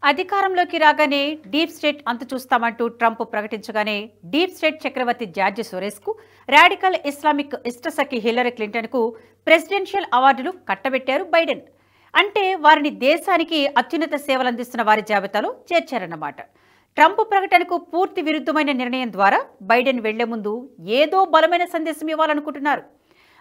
అధికారంలోకి రాగానే deep state అంతు చూస్తామంటూ ట్రంప్ ప్రకటించగానే డీప్ స్టేట్ చక్రవర్తి జార్జ్ సోరెస్కు రాడికల్ ఇస్లామిక్ ఇష్టసఖి హిల్లరీ క్లింటన్కు ప్రెసిడెన్షియల్ అవార్డులు కట్టబెట్టారు బైడెన్. అంటే వారిని దేశానికి అత్యున్నత సేవలు అందిస్తున్న వారి జాబితాలో చేర్చారన్నమాట. ట్రంప్ ప్రకటనకు పూర్తి విరుద్ధమైన నిర్ణయం ద్వారా బైడెన్ వెళ్లే ముందు ఏదో బలమైన సందేశం ఇవ్వాలనుకుంటున్నారు.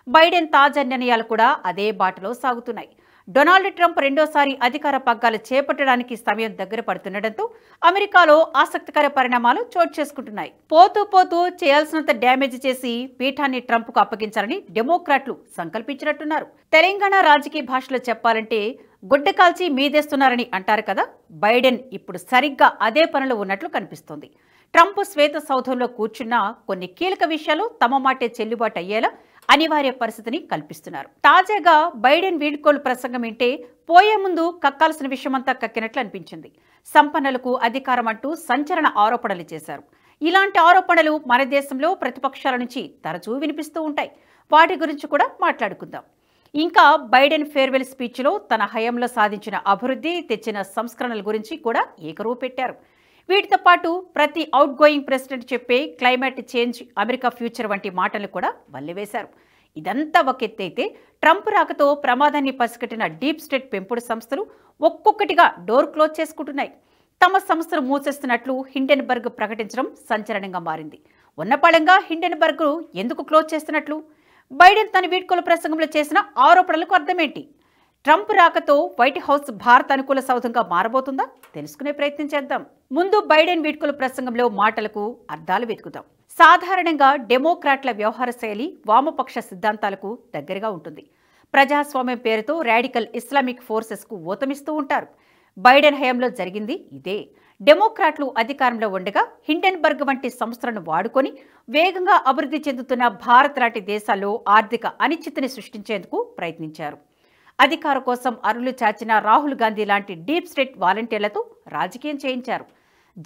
బైడెన్ తాజా నిర్ణయాలు కూడా అదే బాటలో సాగుతున్నాయి. డొనాల్డ్ ట్రంప్ రెండోసారి అధికార పగ్గాలు చేపట్టడానికి సమయం దగ్గర పడుతుండటంతో అమెరికాలో ఆసక్తికర పరిణామాలు చోటు చేసుకుంటున్నాయి. పోతూ పోతూ చేయాల్సినంత డ్యామేజ్ చేసి పీఠాన్ని ట్రంప్కు అప్పగించాలని డెమోక్రాట్లు సంకల్పించినట్టున్నారు. తెలంగాణ రాజకీయ భాషలో చెప్పాలంటే గుడ్డ కాల్చి మీదేస్తున్నారని అంటారు కదా. బైడెన్ ఇప్పుడు సరిగ్గా అదే పనిలో ఉన్నట్లు కనిపిస్తోంది. ట్రంప్ శ్వేత సౌధంలో కూర్చున్న కొన్ని కీలక విషయాలు తమ మాటే చెల్లుబాటు అయ్యేలా అనివార్య పరిస్థితిని కల్పిస్తున్నారు. తాజాగా బైడెన్ వీడ్కోలు ప్రసంగం వింటే పోయే ముందు కక్కాల్సిన విషయమంతా కక్కినట్లు అనిపించింది. సంపన్నులకు అధికారం అంటూ సంచలన ఆరోపణలు చేశారు. ఇలాంటి ఆరోపణలు మన దేశంలో ప్రతిపక్షాల నుంచి తరచూ వినిపిస్తూ ఉంటాయి. వాటి గురించి కూడా మాట్లాడుకుందాం. ఇంకా బైడెన్ ఫేర్వెల్ స్పీచ్లో తన హయాంలో సాధించిన అభివృద్ధి, తెచ్చిన సంస్కరణల గురించి కూడా ఏకరువు పెట్టారు. వీటితో పాటు ప్రతి అవుట్ గోయింగ్ ప్రెసిడెంట్ చెప్పే క్లైమేట్ చేంజ్, అమెరికా ఫ్యూచర్ వంటి మాటలు కూడా వల్లివేశారు. ఇదంతా ఒక ఎత్తైతే ట్రంప్ రాకతో ప్రమాదాన్ని పసిగట్టిన డీప్ స్టేట్ పెంపుడు సంస్థలు ఒక్కొక్కటిగా డోర్ క్లోజ్ చేసుకుంటున్నాయి. తమ సంస్థలు మూసేస్తున్నట్లు హిండెన్బర్గ్ ప్రకటించడం సంచలనంగా మారింది. ఉన్నపళంగా హిండెన్బర్గ్ ఎందుకు క్లోజ్ చేస్తున్నట్లు? బైడెన్ తన వీడ్కోలు ప్రసంగంలో చేసిన ఆరోపణలకు అర్థమేంటి? ట్రంప్ రాకతో వైట్ హౌస్ భారత్ అనుకూల సౌధంగా మారబోతుందా? తెలుసుకునే ప్రయత్నం చేద్దాం. ముందు బైడెన్ వీడ్కోలు ప్రసంగంలో మాటలకు అర్థాలు వెతుకుతాం. సాధారణంగా డెమోక్రాట్ల వ్యవహార శైలి వామపక్ష సిద్ధాంతాలకు దగ్గరగా ఉంటుంది. ప్రజాస్వామ్యం పేరుతో రాడికల్ ఇస్లామిక్ ఫోర్సెస్కు ఊతమిస్తూ ఉంటారు. బైడెన్ హయాంలో జరిగింది ఇదే. డెమోక్రాట్లు అధికారంలో ఉండగా హిండెన్బర్గ్ వంటి సంస్థలను వాడుకొని వేగంగా అభివృద్ధి చెందుతున్న భారత్ లాంటి దేశాల్లో ఆర్థిక అనిశ్చితిని సృష్టించేందుకు ప్రయత్నించారు. అధికారం కోసం అరులు చాచిన రాహుల్ గాంధీ లాంటి డీప్ స్టేట్ వాలంటీర్లతో రాజకీయం చేయించారు.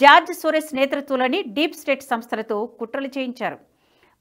జార్జ్ సోరెస్ నేతృత్వంలోని డీప్ స్టేట్ సంస్థలతో కుట్రలు చేయించారు.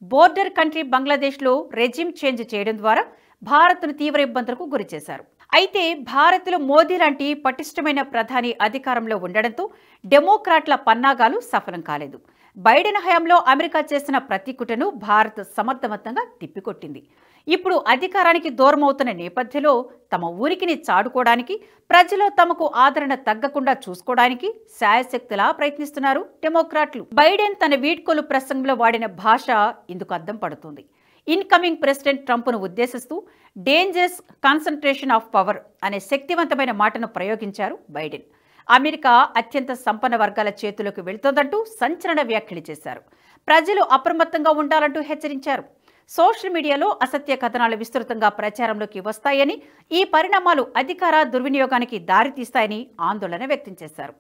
బోర్డర్ కంట్రీ బంగ్లాదేశ్లో రెజిమ్ చేంజ్ చేయడం ద్వారా భారత్ను తీవ్ర ఇబ్బందులకు గురిచేశారు. అయితే భారత్లో మోదీ లాంటి పటిష్టమైన ప్రధాని అధికారంలో ఉండడంతో డెమోక్రాట్ల పన్నాగాలు సఫలం కాలేదు. బైడెన్ హయాంలో అమెరికా చేసిన ప్రతి కుట్రను భారత్ సమర్థవంతంగా తిప్పికొట్టింది. ఇప్పుడు అధికారానికి దూరమవుతున్న నేపథ్యంలో తమ ఊరికిని చాడుకోవడానికి, ప్రజలు తమకు ఆదరణ తగ్గకుండా చూసుకోవడానికి శాయశక్తులా ప్రయత్నిస్తున్నారు డెమోక్రాట్లు. బైడెన్ తన వీడ్కోలు ప్రసంగంలో వాడిన భాష ఇందుకు అద్దం పడుతుంది. ఇన్కమింగ్ ప్రెసిడెంట్ ట్రంప్ను ఉద్దేశిస్తూ డేంజరస్ కాన్సంట్రేషన్ ఆఫ్ పవర్ అనే శక్తివంతమైన మాటను ప్రయోగించారు బైడెన్. అమెరికా అత్యంత సంపన్న వర్గాల చేతుల్లోకి వెళుతోందంటూ సంచలన వ్యాఖ్యలు చేశారు. ప్రజలు అప్రమత్తంగా ఉండాలంటూ హెచ్చరించారు. సోషల్ మీడియాలో అసత్య కథనాలు విస్తృతంగా ప్రచారంలోకి వస్తాయని, ఈ పరిణామాలు అధికార దుర్వినియోగానికి దారితీస్తాయని ఆందోళన వ్యక్తం చేశారు.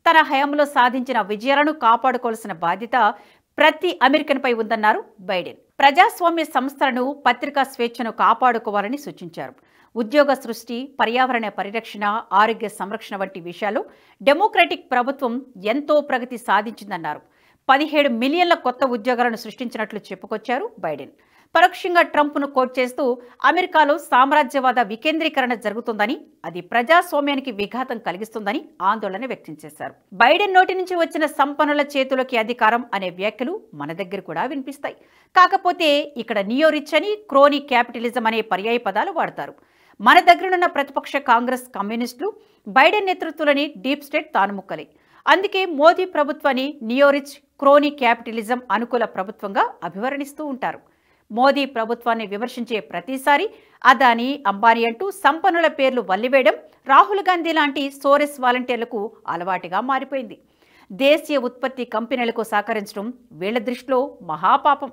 తన హయాంలో సాధించిన విజయాలను కాపాడుకోవాల్సిన బాధ్యత ప్రతి అమెరికన్పై ఉందన్నారు బైడెన్. ప్రజాస్వామ్య సంస్థలను, పత్రికా స్వేచ్ఛను కాపాడుకోవాలని సూచించారు. ఉద్యోగ సృష్టి, పర్యావరణ పరిరక్షణ, ఆరోగ్య సంరక్షణ వంటి విషయాల్లో డెమోక్రటిక్ ప్రభుత్వం ఎంతో ప్రగతి సాధించిందన్నారు. 17 మిలియన్ల కొత్త ఉద్యోగాలను సృష్టించినట్లు చెప్పుకొచ్చారు బైడెన్. పరోక్షంగా ట్రంప్ను కోట్ చేస్తూ అమెరికాలో సామ్రాజ్యవాద వికేంద్రీకరణ జరుగుతుందని, అది ప్రజాస్వామ్యానికి విఘాతం కలిగిస్తుందని ఆందోళన వ్యక్తం చేశారు. బైడెన్ నోటి నుంచి వచ్చిన సంపన్నుల చేతులకి అధికారం అనే వ్యాఖ్యలు మన దగ్గర కూడా వినిపిస్తాయి. కాకపోతే ఇక్కడ నియో రిచ్ అని, క్రోనీ క్యాపిటలిజం అనే పర్యాయ పదాలు వాడతారు. మన దగ్గరనున్న ప్రతిపక్ష కాంగ్రెస్, కమ్యూనిస్టులు బైడెన్ నేతృత్వంలోని డీప్ స్టేట్ తానుముక్కలే. అందుకే మోదీ ప్రభుత్వాన్ని నియో రిచ్, క్రోనీ క్యాపిటలిజం అనుకూల ప్రభుత్వంగా అభివర్ణిస్తూ ఉంటారు. మోదీ ప్రభుత్వాన్ని విమర్శించే ప్రతిసారి అదానీ, అంబానీ అంటూ సంపన్నుల పేర్లు వల్లివేయడం రాహుల్ గాంధీ లాంటి సోరెస్ వాలంటీర్లకు అలవాటుగా మారిపోయింది. దేశీయ ఉత్పత్తి కంపెనీలకు సహకరించడం వీళ్ల దృష్టిలో మహాపాపం.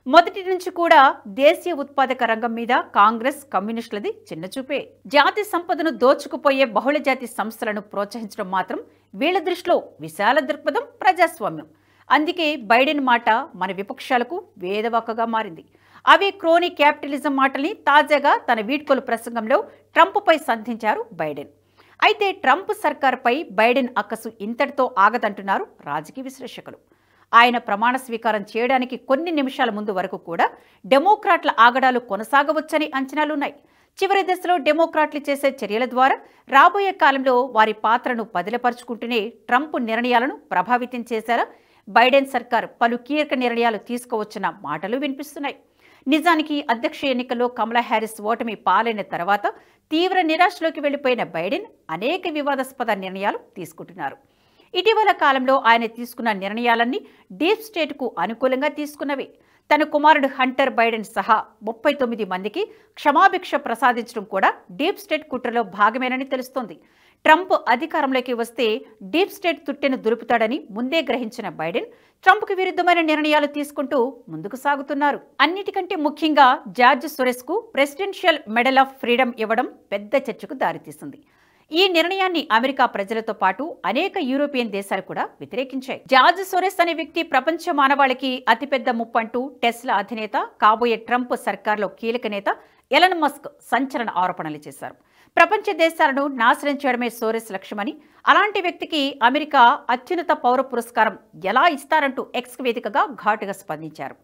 మొదటి నుంచి కూడా దేశీయ ఉత్పాదక రంగం మీద కాంగ్రెస్, కమ్యూనిస్టులది చిన్నచూపే. జాతి సంపదను దోచుకుపోయే బహుళజాతి సంస్థలను ప్రోత్సహించడం మాత్రం వీళ్ల దృష్టిలో విశాల దృక్పథం, ప్రజాస్వామ్యం. అందుకే బైడెన్ మాట మన విపక్షాలకు వేదవాకగా మారింది. అవే క్రోనీ క్యాపిటలిజం మాటల్ని తాజాగా తన వీడ్కోలు ప్రసంగంలో ట్రంప్పై సంధించారు బైడెన్. అయితే ట్రంప్ సర్కార్పై బైడెన్ అక్కసు ఇంతటితో ఆగదంటున్నారు రాజకీయ విశ్లేషకులు. ఆయన ప్రమాణ స్వీకారం చేయడానికి కొన్ని నిమిషాల ముందు వరకు కూడా డెమోక్రాట్ల ఆగడాలు కొనసాగవచ్చని అంచనాలున్నాయి. చివరి దశలో డెమోక్రాట్లు చేసే చర్యల ద్వారా రాబోయే కాలంలో వారి పాత్రను పదిలపరుచుకుంటూనే ట్రంప్ నిర్ణయాలను ప్రభావితం చేశారా? బైడెన్ సర్కార్ పలు కీలక నిర్ణయాలు తీసుకోవచ్చిన మాటలు వినిపిస్తున్నాయి. నిజానికి అధ్యక్ష ఎన్నికల్లో కమలా హ్యారిస్ ఓటమి పాలైన తర్వాత తీవ్ర నిరాశలోకి వెళ్లిపోయిన బైడెన్ అనేక వివాదాస్పద నిర్ణయాలు తీసుకుంటున్నారు. ఇటీవల కాలంలో ఆయన తీసుకున్న నిర్ణయాలన్నీ డీప్ స్టేట్కు అనుకూలంగా తీసుకున్నవే. తన కుమారుడు హంటర్ బైడెన్ సహా 39 మందికి క్షమాభిక్ష ప్రసాదించడం కూడా డీప్ స్టేట్ కుట్రలో భాగమేనని తెలుస్తోంది. ట్రంప్ అధికారంలోకి వస్తే డీప్ స్టేట్ తుట్టెను దులుపుతాడని ముందే గ్రహించిన బైడెన్ ట్రంప్కు విరుద్ధమైన నిర్ణయాలు తీసుకుంటూ ముందుకు సాగుతున్నారు. అన్నిటికంటే ముఖ్యంగా జార్జ్ సోరెస్కు ప్రెసిడెన్షియల్ మెడల్ ఆఫ్ ఫ్రీడమ్ ఇవ్వడం పెద్ద చర్చకు దారితీసింది. ఈ నిర్ణయాన్ని అమెరికా ప్రజలతో పాటు అనేక యూరోపియన్ దేశాలు కూడా వ్యతిరేకించాయి. జార్జ్ సోరెస్ అనే వ్యక్తి ప్రపంచ మానవాళికి అతిపెద్ద ముప్పంటూ టెస్లా అధినేత, కాబోయే ట్రంప్ సర్కార్లో కీలక నేత ఎలన్ మస్క్ సంచలన ఆరోపణలు చేశారు. ప్రపంచ దేశాలను నాశనం చేయడమే సోరెస్ లక్ష్యమని, అలాంటి వ్యక్తికి అమెరికా అత్యున్నత పౌర పురస్కారం ఎలా ఇస్తారంటూ ఎక్స్ వేదికగా ఘాటుగా స్పందించారు.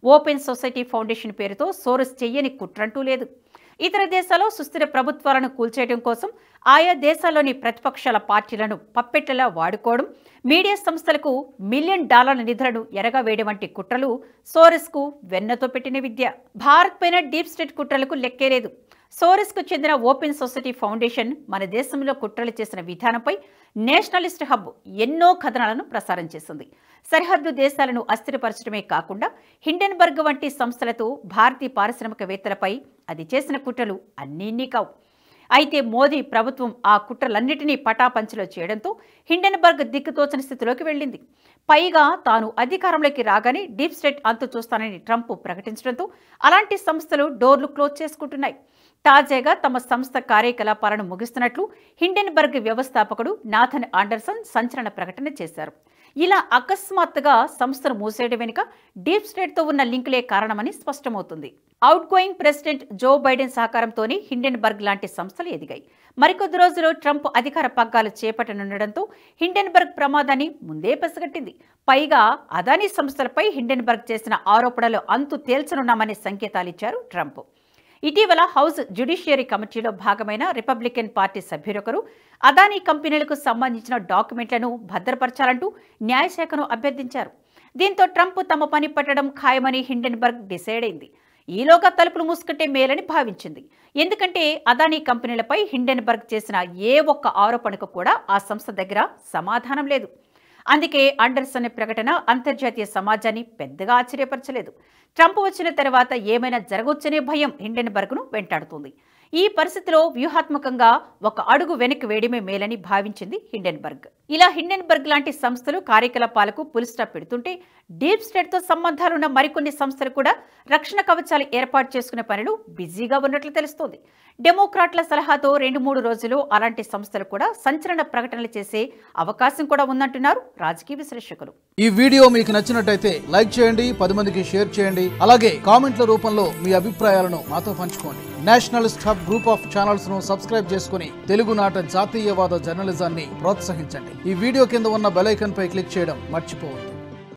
ఓపెన్ సొసైటీ ఫౌండేషన్ పేరుతో సోరెస్ చెయ్యని కుట్రంటూ లేదు. ఇతర దేశాల్లో సుస్థిర ప్రభుత్వాలను కూల్చేయడం కోసం ఆయా దేశాల్లోని ప్రతిపక్షాల పార్టీలను పప్పెట్లలా వాడుకోవడం, మీడియా సంస్థలకు $1 మిలియన్ నిధులను ఎరగవేయడం వంటి కుట్రలు సోరెస్కు వెన్నతో పెట్టిన విద్య. భారత్ పైన డీప్ స్టేట్ కుట్రలకు లెక్కేలేదు. సోరెస్కు చెందిన ఓపెన్ సొసైటీ ఫౌండేషన్ మన దేశంలో కుట్రలు చేసిన విధానంపై నేషనలిస్ట్ హబ్ ఎన్నో కథనాలను ప్రసారం చేసింది. సరిహద్దు దేశాలను అస్థిరపరచడమే కాకుండా హిండెన్బర్గ్ వంటి సంస్థలతో భారతీయ పారిశ్రామికవేత్తలపై అది చేసిన కుట్రలు అన్నీ కావు. అయితే మోదీ ప్రభుత్వం ఆ కుట్రలన్నిటినీ పటాపంచలో చేయడంతో హిండెన్బర్గ్ దిక్కుతోచని స్థితిలోకి వెళ్ళింది. పైగా తాను అధికారంలోకి రాగానే డీప్ స్టేట్ అంతు చూస్తానని ట్రంప్ ప్రకటించడంతో అలాంటి సంస్థలు డోర్లు క్లోజ్ చేసుకుంటున్నాయి. తాజాగా తమ సంస్థ కార్యకలాపాలను ముగిస్తున్నట్లు హిండెన్బర్గ్ వ్యవస్థాపకుడు నాథన్ ఆండర్సన్ సంచలన ప్రకటన చేశారు. ఇలా అకస్మాత్తుగా సంస్థను మూసేయడం వెనుక డీప్ స్టేట్తో ఉన్న లింకులే కారణమని స్పష్టమవుతుంది. Outgoing president Joe Biden సహకారంతోనే హిండెన్బర్గ్ లాంటి సంస్థలు ఎదిగాయి. మరికొద్ది రోజులు ట్రంప్ అధికార పగ్గాలు చేపట్టనుండడంతో హిండెన్బర్గ్ ప్రమాదాన్ని ముందే పసిగట్టింది. పైగా అదానీ సంస్థలపై హిండెన్బర్గ్ చేసిన ఆరోపణలు అంతు తేల్చనున్నామనే సంకేతాలిచ్చారు ట్రంప్. ఇటీవల హౌస్ జ్యుడిషియరీ కమిటీలో భాగమైన రిపబ్లికన్ పార్టీ సభ్యురొకరు అదానీ కంపెనీలకు సంబంధించిన డాక్యుమెంట్లను భద్రపరచాలంటూ న్యాయశాఖను అభ్యర్థించారు. దీంతో ట్రంప్ తమ పని పట్టడం ఖాయమని హిండెన్బర్గ్ డిసైడ్ అయింది. ఈలోగా తలుపులు మూసుకుంటే మేలని భావించింది. ఎందుకంటే అదానీ కంపెనీలపై హిండెన్బర్గ్ చేసిన ఏ ఒక్క ఆరోపణకు కూడా ఆ సంస్థ దగ్గర సమాధానం లేదు. అందుకే ఆండర్సన్ ప్రకటన అంతర్జాతీయ సమాజాన్ని పెద్దగా ఆశ్చర్యపరచలేదు. ట్రంప్ వచ్చిన తర్వాత ఏమైనా జరగొచ్చనే భయం హిండెన్బర్గ్ను వెంటాడుతుంది. ఈ పరిస్థితిలో వ్యూహాత్మకంగా ఒక అడుగు వెనక్కి వేయడమే మేలని భావించింది హిండెన్బర్గ్. ఇలా హిండెన్బర్గ్ లాంటి సంస్థలు కార్యకలాపాలకు పులి స్టాప్ పెడుతుంటే డీప్ స్టేట్తో సంబంధాలున్న మరికొన్ని సంస్థలు కూడా రక్షణ కవచాలు ఏర్పాటు చేసుకునే పనులు బిజీగా ఉన్నట్లు తెలుస్తోంది. డెమోక్రాట్ల సలహాతో 2-3 రోజులు అలాంటి సంస్థలు కూడా సంచలన ప్రకటనలు చేసే అవకాశం కూడా ఉందంటున్నారు రాజకీయ విశ్లేషకులు. ఈ వీడియో మీకు నచ్చినట్టయితే లైక్ చేయండి, 10 మందికి షేర్ చేయండి. అలాగే కామెంట్ల రూపంలో మీ అభిప్రాయాలను మాతో పంచుకోండి. Nationalist hub group of channels ను సబ్స్క్రైబ్ చేసుకుని తెలుగునాట జాతీయవాద జర్నలిజాన్ని ప్రోత్సహించండి. ఈ వీడియో కింద ఉన్న బెల్ ఐకాన్ పై క్లిక్ చేయడం మర్చిపోవద్దు.